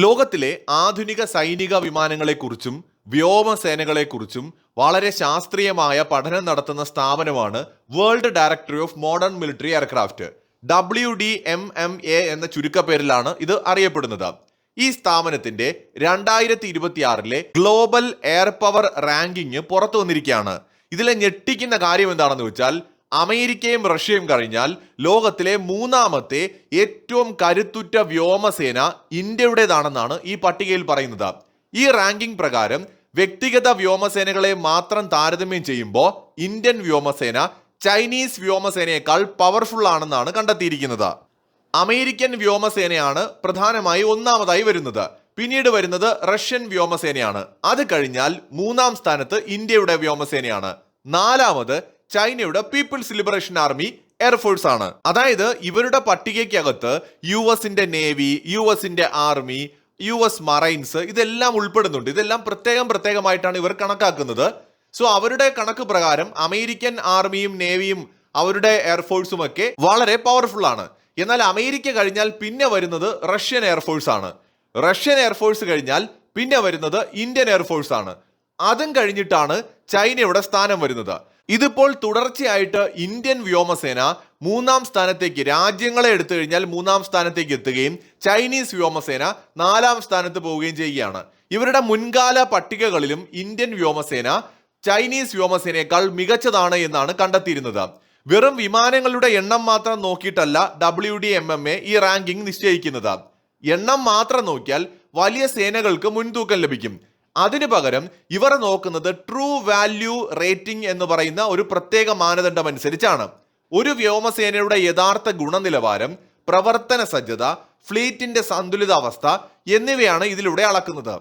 ലോകത്തിലെ ആധുനിക സൈനിക വിമാനങ്ങളെക്കുറിച്ചും വ്യോമസേനകളെക്കുറിച്ചും വളരെ ശാസ്ത്രീയമായ പഠനം നടത്തുന്ന സ്ഥാപനമാണ് world directory of modern military aircraft. WDMMA എന്ന ചുരുക്കപ്പേരിലാണ് ഇത് അറിയപ്പെടുന്നത്. ഈ സ്ഥാപനത്തിന്റെ 2026 ഗ്ലോബൽ എയർ പവർ റാങ്കിങ് പുറത്തു വന്നിരിക്കുകയാണ്. ഇതിലെ ഞെട്ടിക്കുന്ന കാര്യം എന്താണെന്ന് വെച്ചാൽ അമേരിക്കയും റഷ്യയും കഴിഞ്ഞാൽ ലോകത്തിലെ മൂന്നാമത്തെ ഏറ്റവും കരുത്തുറ്റ വ്യോമസേന ഇന്ത്യയുടേതാണെന്നാണ് ഈ പട്ടികയിൽ പറയുന്നത്. ഈ റാങ്കിംഗ് പ്രകാരം വ്യക്തിഗത വ്യോമസേനകളെ മാത്രം താരതമ്യം ചെയ്യുമ്പോൾ ഇന്ത്യൻ വ്യോമസേന ചൈനീസ് വ്യോമസേനയേക്കാൾ പവർഫുൾ ആണെന്നാണ് കണ്ടെത്തിയിരിക്കുന്നത്. അമേരിക്കൻ വ്യോമസേനയാണ് പ്രധാനമായി ഒന്നാമതായി വരുന്നത്. പിന്നീട് വരുന്നത് റഷ്യൻ വ്യോമസേനയാണ്. അത് കഴിഞ്ഞാൽ മൂന്നാം സ്ഥാനത്ത് ഇന്ത്യയുടെ വ്യോമസേനയാണ്. നാലാമത് ചൈനയുടെ പീപ്പിൾസ് ലിബറേഷൻ ആർമി എയർഫോഴ്സ് ആണ്. അതായത് ഇവരുടെ പട്ടികയ്ക്കകത്ത് US-ന്റെ നേവി, US-ന്റെ ആർമി, US മറൈൻസ് ഇതെല്ലാം ഉൾപ്പെടുന്നുണ്ട്. ഇതെല്ലാം പ്രത്യേകമായിട്ടാണ് ഇവർ കണക്കാക്കുന്നത്. സോ അവരുടെ കണക്ക് പ്രകാരം അമേരിക്കൻ ആർമിയും നേവിയും അവരുടെ എയർഫോഴ്സും ഒക്കെ വളരെ പവർഫുൾ ആണ്. എന്നാൽ അമേരിക്ക കഴിഞ്ഞാൽ പിന്നെ വരുന്നത് റഷ്യൻ എയർഫോഴ്സ് ആണ്. റഷ്യൻ എയർഫോഴ്സ് കഴിഞ്ഞാൽ പിന്നെ വരുന്നത് ഇന്ത്യൻ എയർഫോഴ്സ് ആണ്. അതും കഴിഞ്ഞിട്ടാണ് ചൈനയുടെ സ്ഥാനം വരുന്നത്. ഇതിപ്പോൾ തുടർച്ചയായിട്ട് ഇന്ത്യൻ വ്യോമസേന മൂന്നാം സ്ഥാനത്തേക്ക്, രാജ്യങ്ങളെ എടുത്തു കഴിഞ്ഞാൽ മൂന്നാം സ്ഥാനത്തേക്ക് എത്തുകയും ചൈനീസ് വ്യോമസേന നാലാം സ്ഥാനത്ത് പോവുകയും ചെയ്യുകയാണ്. ഇവരുടെ മുൻകാല പട്ടികകളിലും ഇന്ത്യൻ വ്യോമസേന ചൈനീസ് വ്യോമസേനയേക്കാൾ മികച്ചതാണ് എന്നാണ് കണ്ടെത്തിയിരുന്നത്. വെറും വിമാനങ്ങളുടെ എണ്ണം മാത്രം നോക്കിയിട്ടല്ല WDMMA ഈ റാങ്കിംഗ് നിശ്ചയിക്കുന്നത്. എണ്ണം മാത്രം നോക്കിയാൽ വലിയ സേനകൾക്ക് മുൻതൂക്കം ലഭിക്കും. അതിനു പകരം ഇവർ നോക്കുന്നത് ട്രൂ വാല്യൂ റേറ്റിംഗ് എന്ന് പറയുന്ന ഒരു പ്രത്യേക മാനദണ്ഡം അനുസരിച്ചാണ്. ഒരു വ്യോമസേനയുടെ യഥാർത്ഥ ഗുണനിലവാരം, പ്രവർത്തന സജ്ജത, ഫ്ലീറ്റിന്റെ സന്തുലിതാവസ്ഥ എന്നിവയാണ് ഇതിലൂടെ അളക്കുന്നത്.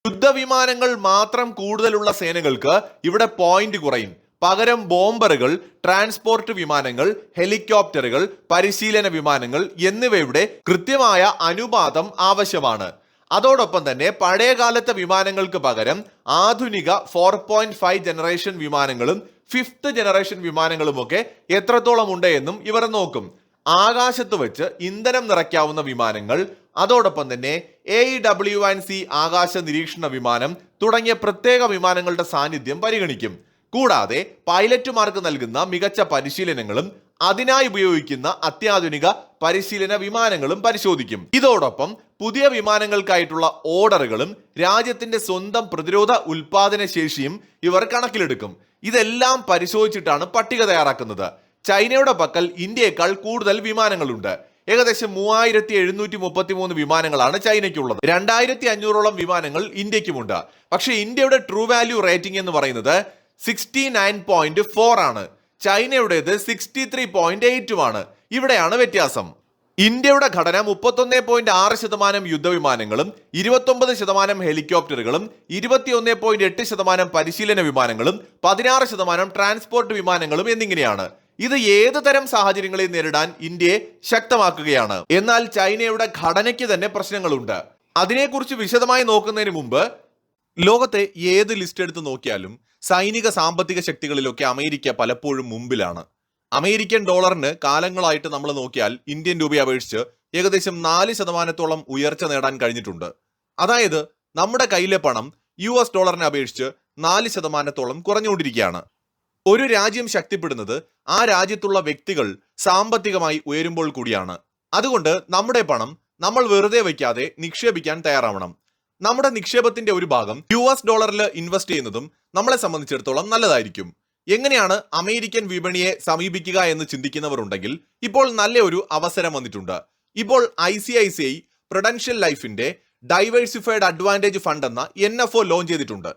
യുദ്ധവിമാനങ്ങൾ മാത്രം കൂടുതലുള്ള സേനകൾക്ക് ഇവിടെ പോയിന്റ് കുറയും. പകരം ബോംബറുകൾ, ട്രാൻസ്പോർട്ട് വിമാനങ്ങൾ, ഹെലികോപ്റ്ററുകൾ, പരിശീലന വിമാനങ്ങൾ എന്നിവയുടെ കൃത്യമായ അനുപാതം ആവശ്യമാണ്. അതോടൊപ്പം തന്നെ പഴയകാലത്തെ വിമാനങ്ങൾക്ക് പകരം ആധുനിക 4.5 ജനറേഷൻ വിമാനങ്ങളും 5th ജനറേഷൻ വിമാനങ്ങളുമൊക്കെ എത്രത്തോളം ഉണ്ട് എന്നും ഇവർ നോക്കും. ആകാശത്ത് വെച്ച് ഇന്ധനം നിറയ്ക്കാവുന്ന വിമാനങ്ങൾ, അതോടൊപ്പം തന്നെ AEW&C ആകാശ നിരീക്ഷണ വിമാനം തുടങ്ങിയ പ്രത്യേക വിമാനങ്ങളുടെ സാന്നിധ്യം പരിഗണിക്കും. കൂടാതെ പൈലറ്റുമാർക്ക് നൽകുന്ന മികച്ച പരിശീലനങ്ങളും അതിനായി ഉപയോഗിക്കുന്ന അത്യാധുനിക പരിശീലന വിമാനങ്ങളും പരിശോധിക്കും. ഇതോടൊപ്പം പുതിയ വിമാനങ്ങൾക്കായിട്ടുള്ള ഓർഡറുകളും രാജ്യത്തിന്റെ സ്വന്തം പ്രതിരോധ ഉൽപാദന ശേഷിയും ഇവർ കണക്കിലെടുക്കും. ഇതെല്ലാം പരിശോധിച്ചിട്ടാണ് പട്ടിക തയ്യാറാക്കുന്നത്. ചൈനയുടെ പക്കൽ ഇന്ത്യയേക്കാൾ കൂടുതൽ വിമാനങ്ങളുണ്ട്. ഏകദേശം 3733 വിമാനങ്ങളാണ് ചൈനയ്ക്കുള്ളത്. 2500ഓളം വിമാനങ്ങൾ ഇന്ത്യക്കുമുണ്ട്. പക്ഷേ ഇന്ത്യയുടെ ട്രൂ വാല്യൂ റേറ്റിംഗ് എന്ന് പറയുന്നത് 69.4 ആണ്. ചൈനയുടേത് 63.8 ആണ്. ഇവിടെയാണ് വ്യത്യാസം. ഇന്ത്യയുടെ ഘടന 31.6% യുദ്ധവിമാനങ്ങളും 29% ഹെലികോപ്റ്ററുകളും 21.8% പരിശീലന വിമാനങ്ങളും 16% ട്രാൻസ്പോർട്ട് വിമാനങ്ങളും എന്നിങ്ങനെയാണ്. ഇത് ഏത് തരം സാഹചര്യങ്ങളെ നേരിടാൻ ഇന്ത്യയെ ശക്തമാക്കുകയാണ്. എന്നാൽ ചൈനയുടെ ഘടനയ്ക്ക് തന്നെ പ്രശ്നങ്ങളുണ്ട്. അതിനെക്കുറിച്ച് വിശദമായി നോക്കുന്നതിന് മുമ്പ് ലോകത്തെ ഏത് ലിസ്റ്റ് എടുത്ത് നോക്കിയാലും സൈനിക സാമ്പത്തിക ശക്തികളിലൊക്കെ അമേരിക്ക പലപ്പോഴും മുമ്പിലാണ്. അമേരിക്കൻ ഡോളറിന് കാലങ്ങളായിട്ട് നമ്മൾ നോക്കിയാൽ ഇന്ത്യൻ രൂപയെ അപേക്ഷിച്ച് ഏകദേശം 4% ഉയർച്ച നേടാൻ കഴിഞ്ഞിട്ടുണ്ട്. അതായത് നമ്മുടെ കയ്യിലെ പണം US ഡോളറിനെ അപേക്ഷിച്ച് 4% കുറഞ്ഞുകൊണ്ടിരിക്കുകയാണ്. ഒരു രാജ്യം ശക്തിപ്പെടുന്നത് ആ രാജ്യത്തുള്ള വ്യക്തികൾ സാമ്പത്തികമായി ഉയരുമ്പോൾ കൂടിയാണ്. അതുകൊണ്ട് നമ്മുടെ പണം നമ്മൾ വെറുതെ വയ്ക്കാതെ നിക്ഷേപിക്കാൻ തയ്യാറാവണം. നമ്മുടെ നിക്ഷേപത്തിന്റെ ഒരു ഭാഗം US ഡോളറിൽ ഇൻവെസ്റ്റ് ചെയ്യുന്നതും നമ്മളെ സംബന്ധിച്ചിടത്തോളം നല്ലതായിരിക്കും. എങ്ങനെയാണ് അമേരിക്കൻ വിപണിയെ സമീപിക്കുക എന്ന് ചിന്തിക്കുന്നവർ ഉണ്ടെങ്കിൽ ഇപ്പോൾ നല്ല ഒരു അവസരം വന്നിട്ടുണ്ട്. ഇപ്പോൾ ICICI പ്രൊഡൻഷ്യൽ ലൈഫിന്റെ ഡൈവേഴ്സിഫൈഡ് അഡ്വാൻറ്റേജ് ഫണ്ട് എന്ന NFO ലോഞ്ച് ചെയ്തിട്ടുണ്ട്.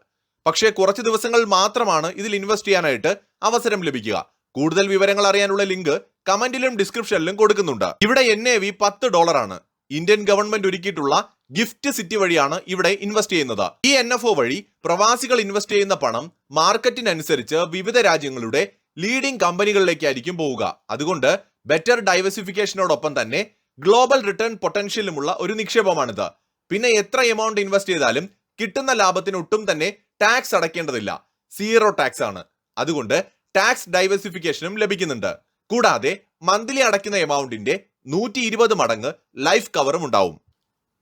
പക്ഷേ കുറച്ച് ദിവസങ്ങൾ മാത്രമാണ് ഇതിൽ ഇൻവെസ്റ്റ് ചെയ്യാനായിട്ട് അവസരം ലഭിക്കുക. കൂടുതൽ വിവരങ്ങൾ അറിയാനുള്ള ലിങ്ക് കമന്റിലും ഡിസ്ക്രിപ്ഷനിലും കൊടുക്കുന്നുണ്ട്. ഇവിടെ NAV $10 ആണ്. ഇന്ത്യൻ ഗവൺമെന്റ് ഒരുക്കിയിട്ടുള്ള ഗിഫ്റ്റ് സിറ്റി വഴിയാണ് ഇവിടെ ഇൻവെസ്റ്റ് ചെയ്യുന്നത്. ഈ NFO വഴി പ്രവാസികൾ ഇൻവെസ്റ്റ് ചെയ്യുന്ന പണം മാർക്കറ്റിനനുസരിച്ച് വിവിധ രാജ്യങ്ങളുടെ ലീഡിംഗ് കമ്പനികളിലേക്കായിരിക്കും പോവുക. അതുകൊണ്ട് ബെറ്റർ ഡൈവേഴ്സിഫിക്കേഷനോടൊപ്പം തന്നെ ഗ്ലോബൽ റിട്ടേൺ പൊട്ടൻഷ്യലുമുള്ള ഒരു നിക്ഷേപമാണിത്. പിന്നെ എത്ര എമൗണ്ട് ഇൻവെസ്റ്റ് ചെയ്താലും കിട്ടുന്ന ലാഭത്തിന് ഒട്ടും തന്നെ ടാക്സ് അടയ്ക്കേണ്ടതില്ല. 0 ടാക്സ് ആണ്. അതുകൊണ്ട് ടാക്സ് ഡൈവേഴ്സിഫിക്കേഷനും ലഭിക്കുന്നുണ്ട്. കൂടാതെ മന്ത്ലി അടയ്ക്കുന്ന എമൗണ്ടിന്റെ 120 മടങ്ങ് ലൈഫ് കവറും ഉണ്ടാവും.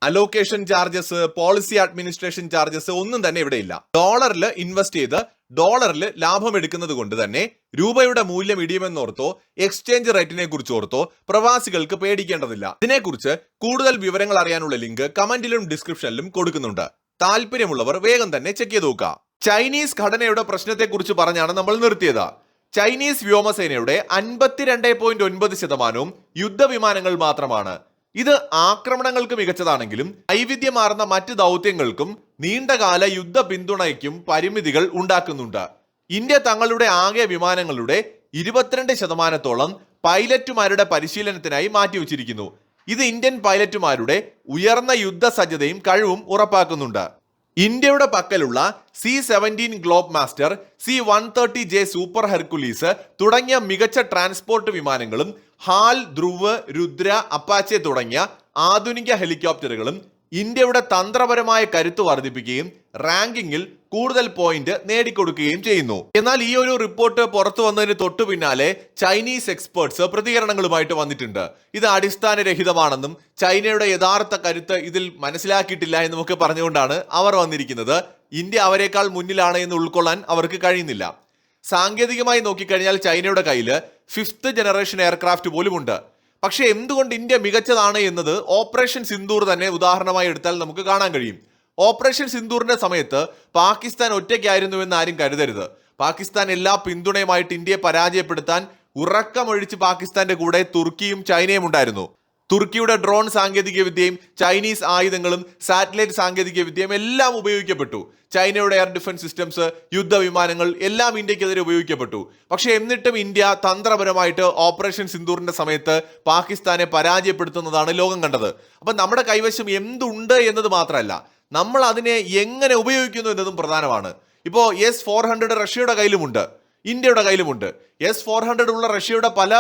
Allocation charges, policy administration charges ഒന്നും തന്നെ ഇവിടെ ഇല്ല. ഡോളറിൽ ഇൻവെസ്റ്റ് ചെയ്ത് ഡോളറിൽ ലാഭം എടുക്കുന്നത് കൊണ്ട് തന്നെ രൂപയുടെ മൂല്യം ഇടിയുമെന്നോർത്തോ എക്സ്ചേഞ്ച് റേറ്റിനെ കുറിച്ച് ഓർത്തോ പ്രവാസികൾക്ക് പേടിക്കേണ്ടതില്ല. ഇതിനെക്കുറിച്ച് കൂടുതൽ വിവരങ്ങൾ അറിയാനുള്ള ലിങ്ക് കമന്റിലും ഡിസ്ക്രിപ്ഷനിലും കൊടുക്കുന്നുണ്ട്. താല്പര്യമുള്ളവർ വേഗം തന്നെ ചെക്ക് ചെയ്ത് നോക്കുക. ചൈനീസ് ഘടനയുടെ പ്രശ്നത്തെക്കുറിച്ച് പറഞ്ഞാണ് നമ്മൾ നിർത്തിയത്. ചൈനീസ് വ്യോമസേനയുടെ 52.9% യുദ്ധവിമാനങ്ങൾ മാത്രമാണ്. ഇത് ആക്രമണങ്ങൾക്ക് മികച്ചതാണെങ്കിലും വൈവിധ്യമാർന്ന മറ്റ് ദൗത്യങ്ങൾക്കും നീണ്ടകാല യുദ്ധ പിന്തുണയ്ക്കും പരിമിതികൾ ഉണ്ടാക്കുന്നുണ്ട്. ഇന്ത്യ തങ്ങളുടെ ആകെ വിമാനങ്ങളുടെ 22% പൈലറ്റുമാരുടെ പരിശീലനത്തിനായി മാറ്റിവെച്ചിരിക്കുന്നു. ഇത് ഇന്ത്യൻ പൈലറ്റുമാരുടെ ഉയർന്ന യുദ്ധ സജ്ജതയും കഴിവും ഉറപ്പാക്കുന്നുണ്ട്. ഇന്ത്യയുടെ പക്കലുള്ള C-17 globe master, C-130J super Hercules തുടങ്ങിയ മികച്ച ട്രാൻസ്പോർട്ട് വിമാനങ്ങളും ഹാൽ, ധ്രുവ്, രുദ്ര, അപ്പാച്ചെ തുടങ്ങിയ ആധുനിക ഹെലികോപ്റ്ററുകളും ഇന്ത്യയുടെ തന്ത്രപരമായ കരുത്ത് വർദ്ധിപ്പിക്കുകയും റാങ്കിങ്ങിൽ കൂടുതൽ പോയിന്റ് നേടിക്കൊടുക്കുകയും ചെയ്യുന്നു. എന്നാൽ ഈ ഒരു റിപ്പോർട്ട് പുറത്തു വന്നതിന് തൊട്ടു പിന്നാലെ ചൈനീസ് എക്സ്പേർട്സ് പ്രതികരണങ്ങളുമായിട്ട് വന്നിട്ടുണ്ട്. ഇത് അടിസ്ഥാനരഹിതമാണെന്നും ചൈനയുടെ യഥാർത്ഥ കരുത്ത് ഇതിൽ മനസ്സിലാക്കിയിട്ടില്ല എന്നുമൊക്കെ പറഞ്ഞുകൊണ്ടാണ് അവർ വന്നിരിക്കുന്നത്. ഇന്ത്യ അവരെക്കാൾ മുന്നിലാണ് എന്ന് ഉൾക്കൊള്ളാൻ അവർക്ക് കഴിയുന്നില്ല. സാങ്കേതികമായി നോക്കിക്കഴിഞ്ഞാൽ ചൈനയുടെ കയ്യിൽ 5th ജനറേഷൻ എയർക്രാഫ്റ്റ് പോലും ഉണ്ട്. പക്ഷെ എന്തുകൊണ്ട് ഇന്ത്യ മികച്ചതാണ് എന്നത് ഓപ്പറേഷൻ സിന്ദൂർ തന്നെ ഉദാഹരണമായി എടുത്താൽ നമുക്ക് കാണാൻ കഴിയും. ഓപ്പറേഷൻ സിന്ദൂറിന്റെ സമയത്ത് പാകിസ്ഥാൻ ഒറ്റയ്ക്കായിരുന്നുവെന്ന് ആരും കരുതരുത്. പാകിസ്ഥാൻ എല്ലാ പിന്തുണയുമായിട്ട് ഇന്ത്യയെ പരാജയപ്പെടുത്താൻ ഉറക്കമൊഴിച്ച് പാകിസ്ഥാന്റെ കൂടെ തുർക്കിയും ചൈനയും ഉണ്ടായിരുന്നു. തുർക്കിയുടെ ഡ്രോൺ സാങ്കേതിക വിദ്യയും ചൈനീസ് ആയുധങ്ങളും സാറ്റലൈറ്റ് സാങ്കേതിക വിദ്യയും എല്ലാം ഉപയോഗിക്കപ്പെട്ടു. ചൈനയുടെ എയർ ഡിഫൻസ് സിസ്റ്റംസ്, യുദ്ധവിമാനങ്ങൾ എല്ലാം ഇന്ത്യക്കെതിരെ ഉപയോഗിക്കപ്പെട്ടു. പക്ഷെ എന്നിട്ടും ഇന്ത്യ തന്ത്രപരമായിട്ട് ഓപ്പറേഷൻ സിന്ദൂറിന്റെ സമയത്ത് പാകിസ്ഥാനെ പരാജയപ്പെടുത്തുന്നതാണ് ലോകം കണ്ടത്. അപ്പൊ നമ്മുടെ കൈവശം എന്തുണ്ട് എന്നത് മാത്രമല്ല, നമ്മൾ അതിനെ എങ്ങനെ ഉപയോഗിക്കുന്നു എന്നതും പ്രധാനമാണ്. ഇപ്പോ S-400 റഷ്യയുടെ കയ്യിലുമുണ്ട്, ഇന്ത്യയുടെ കയ്യിലുമുണ്ട്. S-400 ഉള്ള റഷ്യയുടെ പല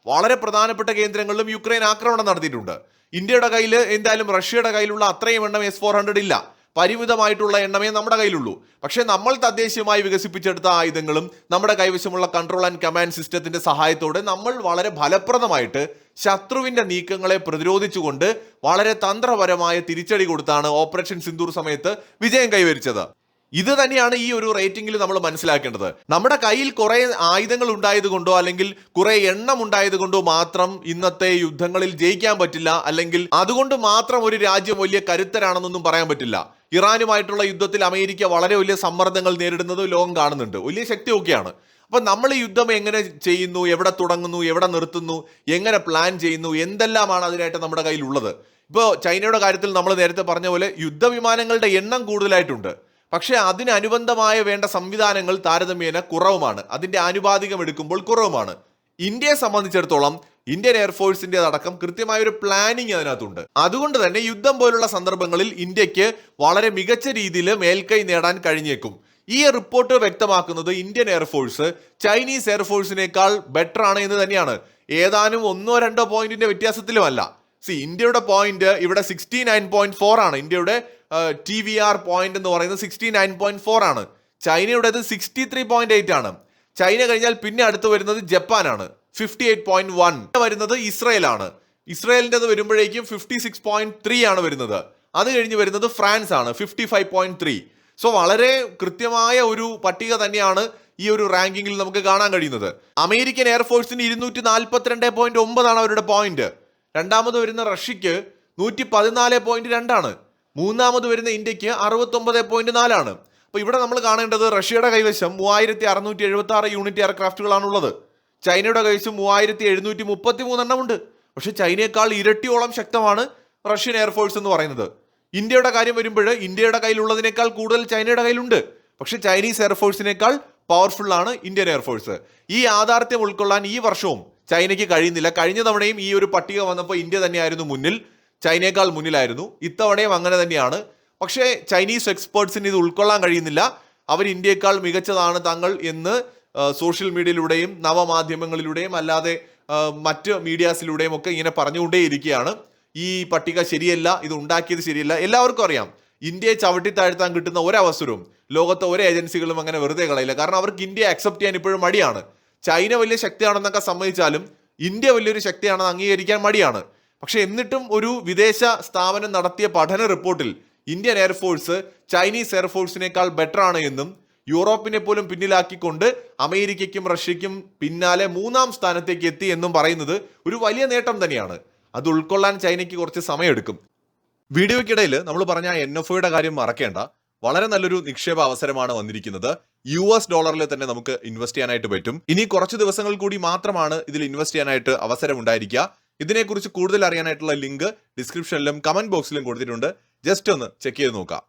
വളരെ പ്രധാനപ്പെട്ട കേന്ദ്രങ്ങളിലും യുക്രൈൻ ആക്രമണം നടത്തിയിട്ടുണ്ട്. ഇന്ത്യയുടെ കയ്യിൽ എന്തായാലും റഷ്യയുടെ കയ്യിലുള്ള അത്രയും എണ്ണം S-400 ഇല്ല. പരിമിതമായിട്ടുള്ള എണ്ണമേ നമ്മുടെ കയ്യിലുള്ളൂ. പക്ഷെ നമ്മൾ തദ്ദേശീയമായി വികസിപ്പിച്ചെടുത്ത ആയുധങ്ങളും നമ്മുടെ കൈവശമുള്ള കൺട്രോൾ ആൻഡ് കമാൻഡ് സിസ്റ്റത്തിന്റെ സഹായത്തോടെ നമ്മൾ വളരെ ഫലപ്രദമായിട്ട് ശത്രുവിന്റെ നീക്കങ്ങളെ പ്രതിരോധിച്ചുകൊണ്ട് വളരെ തന്ത്രപരമായ തിരിച്ചടി കൊടുത്താണ് ഓപ്പറേഷൻ സിന്ദൂർ സമയത്ത് വിജയം കൈവരിച്ചത്. ഇത് തന്നെയാണ് ഈ ഒരു റേറ്റിംഗിൽ നമ്മൾ മനസ്സിലാക്കേണ്ടത്. നമ്മുടെ കയ്യിൽ കുറെ ആയുധങ്ങൾ ഉണ്ടായതുകൊണ്ടോ അല്ലെങ്കിൽ കുറെ എണ്ണം ഉണ്ടായതുകൊണ്ടോ മാത്രം ഇന്നത്തെ യുദ്ധങ്ങളിൽ ജയിക്കാൻ പറ്റില്ല, അല്ലെങ്കിൽ അതുകൊണ്ട് മാത്രം ഒരു രാജ്യം വലിയ കരുത്തരാണെന്നൊന്നും പറയാൻ പറ്റില്ല. ഇറാനുമായിട്ടുള്ള യുദ്ധത്തിൽ അമേരിക്ക വളരെ വലിയ സമ്മർദ്ദങ്ങൾ നേരിടുന്നത് ലോകം കാണുന്നുണ്ട്. വലിയ ശക്തിയൊക്കെയാണ്. അപ്പൊ നമ്മൾ ഈ യുദ്ധം എങ്ങനെ ചെയ്യുന്നു, എവിടെ തുടങ്ങുന്നു, എവിടെ നിർത്തുന്നു, എങ്ങനെ പ്ലാൻ ചെയ്യുന്നു, എന്തെല്ലാമാണ് അതിനായിട്ട് നമ്മുടെ കയ്യിലുള്ളത്. ഇപ്പോൾ ചൈനയുടെ കാര്യത്തിൽ നമ്മൾ നേരത്തെ പറഞ്ഞ പോലെ യുദ്ധവിമാനങ്ങളുടെ എണ്ണം കൂടുതലായിട്ടുണ്ട്. പക്ഷേ അതിനനുബന്ധമായ വേണ്ട സംവിധാനങ്ങൾ താരതമ്യേന കുറവുമാണ്. അതിന്റെ ആനുപാതികം എടുക്കുമ്പോൾ കുറവുമാണ്. ഇന്ത്യയെ സംബന്ധിച്ചിടത്തോളം ഇന്ത്യൻ എയർഫോഴ്സിന്റെ അടക്കം കൃത്യമായ ഒരു പ്ലാനിങ് അതിനകത്തുണ്ട്. അതുകൊണ്ട് തന്നെ യുദ്ധം പോലുള്ള സന്ദർഭങ്ങളിൽ ഇന്ത്യക്ക് വളരെ മികച്ച രീതിയിൽ മേൽക്കൈ നേടാൻ കഴിഞ്ഞേക്കും. ഈ റിപ്പോർട്ട് വ്യക്തമാക്കുന്നത് ഇന്ത്യൻ എയർഫോഴ്സ് ചൈനീസ് എയർഫോഴ്സിനേക്കാൾ ബെറ്റർ ആണ് എന്ന് തന്നെയാണ്. ഏതാനും 1-2 പോയിന്റിന്റെ വ്യത്യാസത്തിലുമല്ല. ഇന്ത്യയുടെ പോയിന്റ് ഇവിടെ 69.4 ആണ്. ഇന്ത്യയുടെ TVR പോയിന്റ് എന്ന് പറയുന്നത് 69.4 ആണ്. ചൈനയുടേത് 63.8 ആണ്. ചൈന കഴിഞ്ഞാൽ പിന്നെ അടുത്ത് വരുന്നത് ജപ്പാനാണ്, 58.1. വരുന്നത് ഇസ്രയേലാണ്. ഇസ്രയേലിൻ്റെ വരുമ്പോഴേക്കും 56.3 ആണ് വരുന്നത്. അത് കഴിഞ്ഞ് വരുന്നത് ഫ്രാൻസ് ആണ്, 55.3. സോ വളരെ കൃത്യമായ ഒരു പട്ടിക തന്നെയാണ് ഈ ഒരു റാങ്കിങ്ങിൽ നമുക്ക് കാണാൻ കഴിയുന്നത്. അമേരിക്കൻ എയർഫോഴ്സിന് 242.9 ആണ് അവരുടെ പോയിന്റ്. രണ്ടാമത് വരുന്ന റഷ്യക്ക് 114.2 ആണ്. മൂന്നാമത് വരുന്ന ഇന്ത്യക്ക് 69.4 ആണ്. അപ്പൊ ഇവിടെ നമ്മൾ കാണേണ്ടത് റഷ്യയുടെ കൈവശം 3676 യൂണിറ്റ് എയർക്രാഫ്റ്റുകളാണുള്ളത്. ചൈനയുടെ കൈവശം 3733 എണ്ണം ഉണ്ട്. പക്ഷെ ചൈനയേക്കാൾ ഇരട്ടിയോളം ശക്തമാണ് റഷ്യൻ എയർഫോഴ്സ് എന്ന് പറയുന്നത്. ഇന്ത്യയുടെ കാര്യം വരുമ്പോൾ ഇന്ത്യയുടെ കയ്യിലുള്ളതിനേക്കാൾ കൂടുതൽ ചൈനയുടെ കയ്യിലുണ്ട്. പക്ഷെ ചൈനീസ് എയർഫോഴ്സിനേക്കാൾ പവർഫുൾ ആണ് ഇന്ത്യൻ എയർഫോഴ്സ്. ഈ യാഥാർത്ഥ്യം ഉൾക്കൊള്ളാൻ ഈ വർഷവും ചൈനയ്ക്ക് കഴിയുന്നില്ല. കഴിഞ്ഞ തവണയും ഈ ഒരു പട്ടിക വന്നപ്പോൾ ഇന്ത്യ തന്നെയായിരുന്നു മുന്നിൽ, ചൈനയേക്കാൾ മുന്നിലായിരുന്നു. ഇത്തവണയും അങ്ങനെ തന്നെയാണ്. പക്ഷേ ചൈനീസ് എക്സ്പേർട്സിന് ഇത് ഉൾക്കൊള്ളാൻ കഴിയുന്നില്ല. അവർ ഇന്ത്യയേക്കാൾ മികച്ചതാണ് തങ്ങൾ എന്ന് സോഷ്യൽ മീഡിയയിലൂടെയും നവമാധ്യമങ്ങളിലൂടെയും അല്ലാതെ മറ്റ് മീഡിയാസിലൂടെയും ഒക്കെ ഇങ്ങനെ പറഞ്ഞുകൊണ്ടേയിരിക്കുകയാണ്. ഈ പട്ടിക ശരിയല്ല, ഇത് ഉണ്ടാക്കിയത് ശരിയല്ല. എല്ലാവർക്കും അറിയാം ഇന്ത്യയെ ചവിട്ടിത്താഴ്ത്താൻ കിട്ടുന്ന ഒരവസരവും ലോകത്തെ ഒരു ഏജൻസികളും അങ്ങനെ വെറുതെ കളയില്ല. കാരണം അവർക്ക് ഇന്ത്യയെ അക്സെപ്റ്റ് ചെയ്യാൻ ഇപ്പോഴും മടിയാണ്. ചൈന വലിയ ശക്തിയാണെന്നൊക്കെ സമ്മതിച്ചാലും ഇന്ത്യ വലിയൊരു ശക്തിയാണെന്ന് അംഗീകരിക്കാൻ മടിയാണ്. പക്ഷെ എന്നിട്ടും ഒരു വിദേശ സ്ഥാപനം നടത്തിയ പഠന റിപ്പോർട്ടിൽ ഇന്ത്യൻ എയർഫോഴ്സ് ചൈനീസ് എയർഫോഴ്സിനേക്കാൾ ബെറ്റർ ആണ് എന്നും യൂറോപ്പിനെ പോലും പിന്നിലാക്കിക്കൊണ്ട് അമേരിക്കയ്ക്കും റഷ്യയ്ക്കും പിന്നാലെ 3-ാം സ്ഥാനത്തേക്ക് എത്തി എന്നും പറയുന്നത് ഒരു വലിയ നേട്ടം തന്നെയാണ്. അത് ഉൾക്കൊള്ളാൻ ചൈനയ്ക്ക് കുറച്ച് സമയമെടുക്കും. വീഡിയോയ്ക്കിടയിൽ നമ്മൾ പറഞ്ഞ NFOയുടെ കാര്യം മറക്കേണ്ട. വളരെ നല്ലൊരു നിക്ഷേപ അവസരമാണ് വന്നിരിക്കുന്നത്. $US തന്നെ നമുക്ക് ഇൻവെസ്റ്റ് ചെയ്യാനായിട്ട് പറ്റും. ഇനി കുറച്ച് ദിവസങ്ങൾ കൂടി മാത്രമാണ് ഇതിൽ ഇൻവെസ്റ്റ് ചെയ്യാനായിട്ട് അവസരം ഉണ്ടായിരിക്കുക. ഇതിനെക്കുറിച്ച് കൂടുതൽ അറിയാനായിട്ടുള്ള ലിങ്ക് ഡിസ്ക്രിപ്ഷനിലും കമന്റ് ബോക്സിലും കൊടുത്തിട്ടുണ്ട്. ജസ്റ്റ് ഒന്ന് ചെക്ക് ചെയ്ത് നോക്കാം.